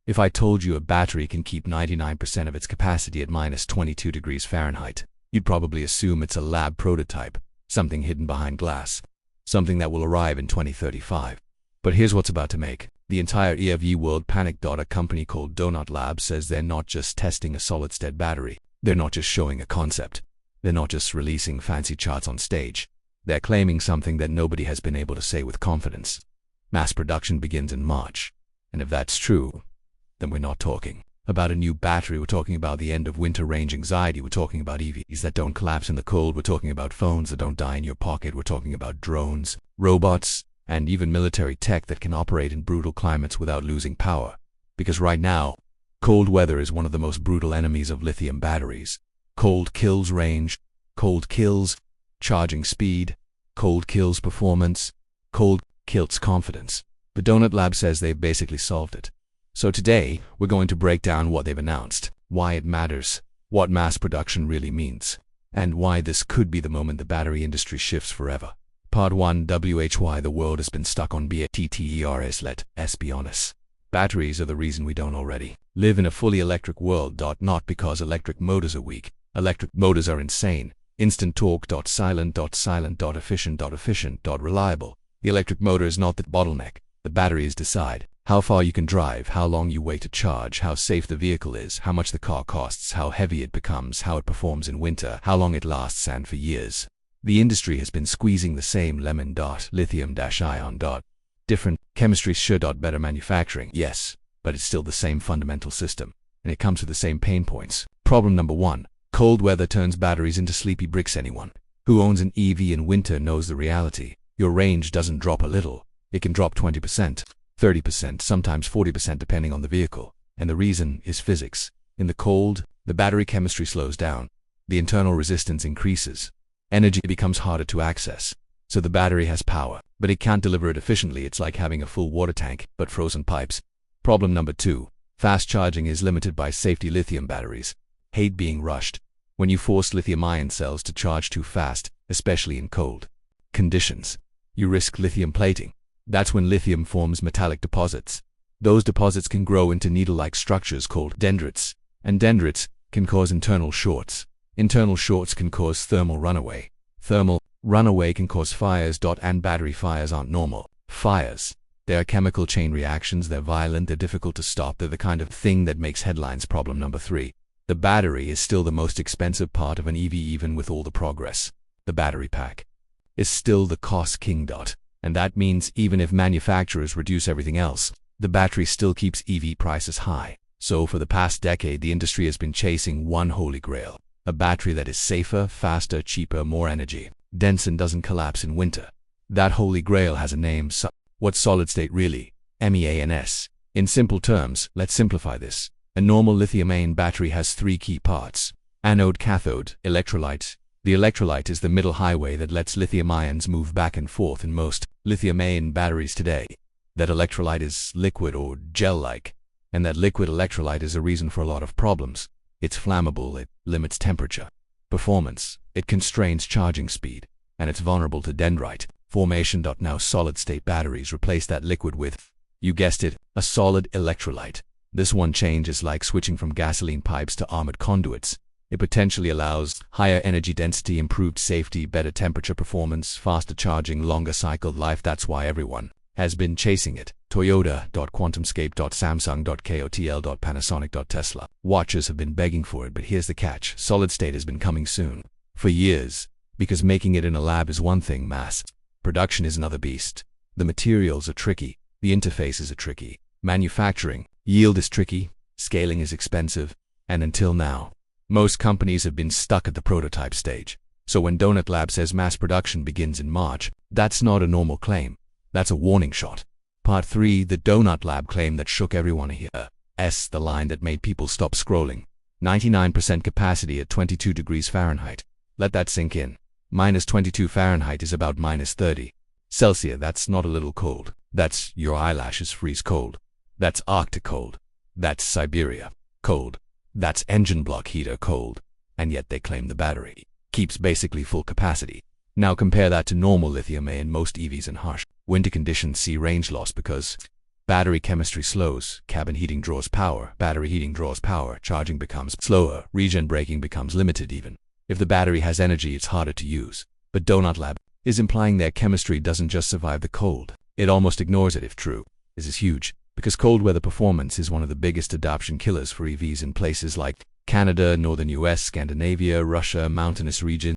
If I told you a battery can keep 99% of its capacity at minus 22 degrees Fahrenheit, you'd probably assume it's a lab prototype, something hidden behind glass, something that will arrive in 2035. But here's what's about to make the entire EV world panic. A company called Donut Lab says they're not just testing a solid-state battery. They're not just showing a concept. They're not just releasing fancy charts on stage. They're claiming something that nobody has been able to say with confidence. Mass production begins in March. And if that's true, then we're not talking about a new battery. We're talking about the end of winter range anxiety. We're talking about EVs that don't collapse in the cold. We're talking about phones that don't die in your pocket. We're talking about drones, robots, and even military tech that can operate in brutal climates without losing power. Because right now, cold weather is one of the most brutal enemies of lithium batteries. Cold kills range, cold kills charging speed, cold kills performance, cold kills confidence. But Donut Lab says they've basically solved it. So today, we're going to break down what they've announced, why it matters, what mass production really means, and why this could be the moment the battery industry shifts forever. Part 1. Why the world has been stuck on BATTERS. Let's be honest. Batteries are the reason we don't already live in a fully electric world. Not because electric motors are weak. Electric motors are insane. Instant torque. Silent. Efficient. Reliable. The electric motor is not the bottleneck. The batteries decide how far you can drive, how long you wait to charge, how safe the vehicle is, how much the car costs, how heavy it becomes, how it performs in winter, how long it lasts, and for years. The industry has been squeezing the same lemon. Lithium-ion. Different chemistry, sure. Better manufacturing, yes, but it's still the same fundamental system, and it comes with the same pain points. Problem number 1. Cold weather turns batteries into sleepy bricks. Anyone who owns an EV in winter knows the reality. Your range doesn't drop a little. It can drop 20%. 30%, sometimes 40% depending on the vehicle. And the reason is physics. In the cold, the battery chemistry slows down. The internal resistance increases. Energy becomes harder to access. So the battery has power, but it can't deliver it efficiently. It's like having a full water tank, but frozen pipes. Problem number 2. Fast charging is limited by safety. Lithium batteries hate being rushed. When you force lithium-ion cells to charge too fast, especially in cold conditions, you risk lithium plating. That's when lithium forms metallic deposits. Those deposits can grow into needle-like structures called dendrites, and dendrites can cause internal shorts. Internal shorts can cause thermal runaway. Thermal runaway can cause fires. And battery fires aren't normal fires. They are chemical chain reactions. They're violent. They're difficult to stop. They're the kind of thing that makes headlines. Problem number 3. The battery is still the most expensive part of an EV. Even with all the progress, the battery pack is still the cost king. And that means even if manufacturers reduce everything else, the battery still keeps EV prices high. So for the past decade, the industry has been chasing one holy grail: a battery that is safer, faster, cheaper, more energy dense, and doesn't collapse in winter. That holy grail has a name. What's solid state really? MEANS. In simple terms, let's simplify this. A normal lithium-ion battery has 3 key parts: anode, cathode, electrolyte. The electrolyte is the middle highway that lets lithium ions move back and forth. In most lithium-ion batteries today, that electrolyte is liquid or gel-like, and that liquid electrolyte is a reason for a lot of problems. It's flammable, it limits temperature, performance, it constrains charging speed, and it's vulnerable to dendrite formation. Now solid-state batteries replace that liquid with, you guessed it, a solid electrolyte. This one change is like switching from gasoline pipes to armored conduits. It potentially allows higher energy density, improved safety, better temperature performance, faster charging, longer cycle life. That's why everyone has been chasing it. Toyota, QuantumScape, Samsung, CATL, Panasonic, Tesla. Watchers have been begging for it, but here's the catch. Solid state has been coming soon. For years. Because making it in a lab is one thing, mass production is another beast. The materials are tricky. The interfaces are tricky. Manufacturing, yield is tricky. Scaling is expensive. And until now, most companies have been stuck at the prototype stage. So when Donut Lab says mass production begins in March, that's not a normal claim. That's a warning shot. Part 3. The Donut Lab claim that shook everyone here. The line that made people stop scrolling. 99% capacity at 22 degrees Fahrenheit. Let that sink in. Minus 22 Fahrenheit is about minus 30 Celsius. That's not a little cold. That's your eyelashes freeze cold. That's Arctic cold. That's Siberia cold. That's engine block heater cold. And yet they claim the battery keeps basically full capacity. Now compare that to normal lithium-ion. Most EVs in harsh winter conditions see range loss because Battery chemistry slows, cabin heating draws power, battery heating draws power, charging becomes slower, regen braking becomes limited even. If the battery has energy, it's harder to use. But Donut Lab is implying their chemistry doesn't just survive the cold. It almost ignores it if true. This is huge, because cold weather performance is one of the biggest adoption killers for EVs in places like Canada, northern US, Scandinavia, Russia, mountainous regions.